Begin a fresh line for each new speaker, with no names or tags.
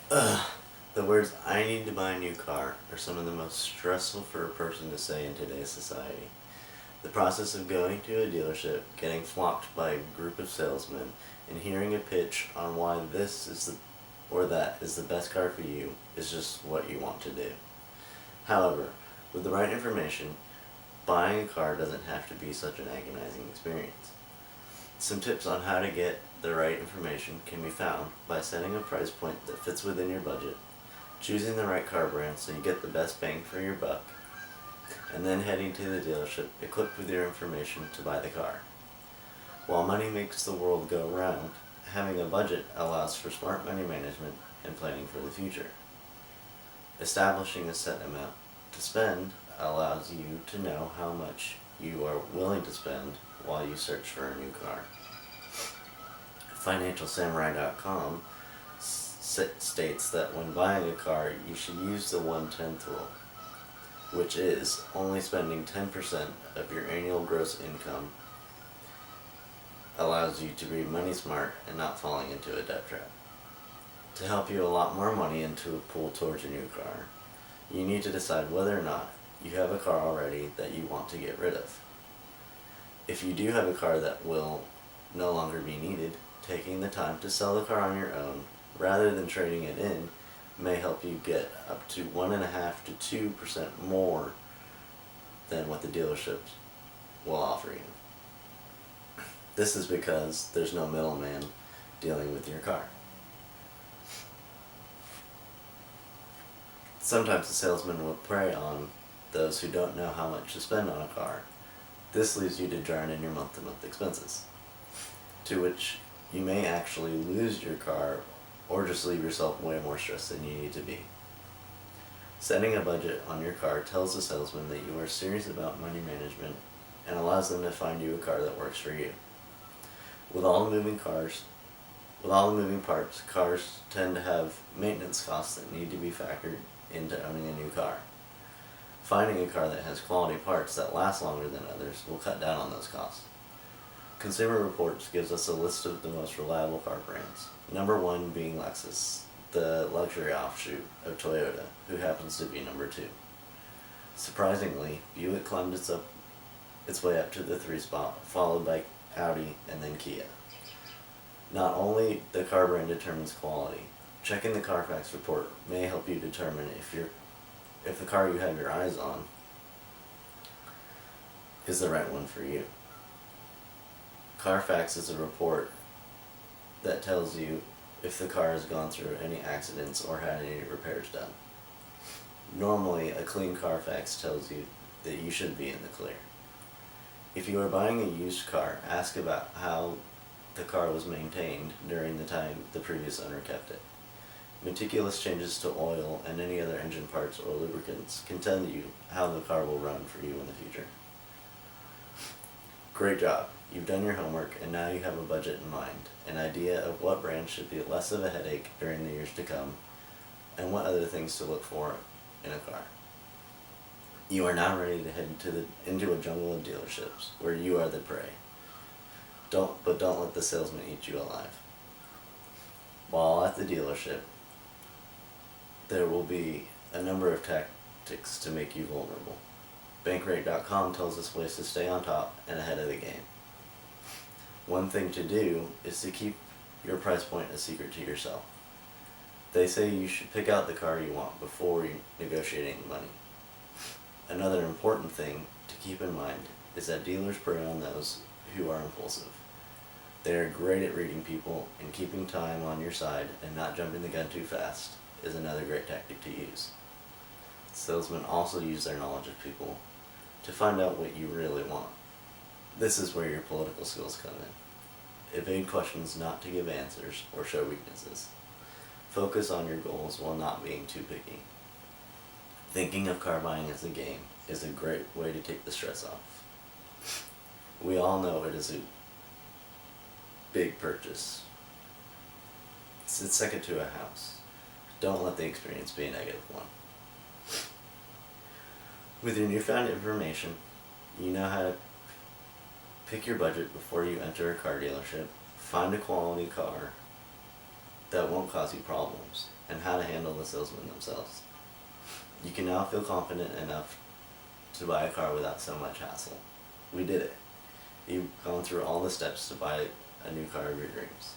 Ugh. The words "I need to buy a new car" are some of the most stressful for a person to say in today's society. The process of going to a dealership, getting flocked by a group of salesmen, and hearing a pitch on why this is the or that is the best car for you is just what you want to do. However, with the right information, buying a car doesn't have to be such an agonizing experience. Some tips on how to get the right information can be found by setting a price point that fits within your budget, choosing the right car brand so you get the best bang for your buck, and then heading to the dealership equipped with your information to buy the car. While money makes the world go round, having a budget allows for smart money management and planning for the future. Establishing a set amount to spend allows you to know how much you are willing to spend while you search for a new car. FinancialSamurai.com states that when buying a car, you should use the 1/10 rule, which is only spending 10% of your annual gross income allows you to be money smart and not falling into a debt trap. To help you allot more money into a pool towards your new car, you need to decide whether or not you have a car already that you want to get rid of. If you do have a car that will no longer be needed, taking the time to sell the car on your own rather than trading it in may help you get up to 1.5 to 2% more than what the dealerships will offer you. This is because there's no middleman dealing with your car. Sometimes the salesman will prey on those who don't know how much to spend on a car. This leaves you to drown in your month-to-month expenses, to which you may actually lose your car or just leave yourself way more stressed than you need to be. Setting a budget on your car tells the salesman that you are serious about money management and allows them to find you a car that works for you. With all the moving parts, cars tend to have maintenance costs that need to be factored into owning a new car. Finding a car that has quality parts that last longer than others will cut down on those costs. Consumer Reports gives us a list of the most reliable car brands. Number 1 being Lexus, the luxury offshoot of Toyota, who happens to be number 2. Surprisingly, Buick climbed its way up to the 3 spot, followed by Audi and then Kia. Not only the car brand determines quality, checking the Carfax report may help you determine if the car you have your eyes on is the right one for you. Carfax is a report that tells you if the car has gone through any accidents or had any repairs done. Normally, a clean Carfax tells you that you should be in the clear. If you are buying a used car, ask about how the car was maintained during the time the previous owner kept it. Meticulous changes to oil and any other engine parts or lubricants can tell you how the car will run for you in the future. Great job! You've done your homework and now you have a budget in mind, an idea of what brand should be less of a headache during the years to come, and what other things to look for in a car. You are now ready to head into a jungle of dealerships where you are the prey. Don't let the salesman eat you alive. While at the dealership, there will be a number of tactics to make you vulnerable. Bankrate.com tells us ways to stay on top and ahead of the game. One thing to do is to keep your price point a secret to yourself. They say you should pick out the car you want before negotiating money. Another important thing to keep in mind is that dealers prey on those who are impulsive. They are great at reading people, and keeping time on your side and not jumping the gun too fast is another great tactic to use. Salesmen also use their knowledge of people to find out what you really want. This is where your political skills come in. Evade questions not to give answers or show weaknesses. Focus on your goals while not being too picky. Thinking of car buying as a game is a great way to take the stress off. We all know it is a big purchase. It's second to a house. Don't let the experience be a negative one. With your newfound information, you know how to pick your budget before you enter a car dealership, find a quality car, that won't cause you problems, and how to handle the salesmen themselves. You can now feel confident enough to buy a car without so much hassle. We did it. You've gone through all the steps to buy a new car of your dreams.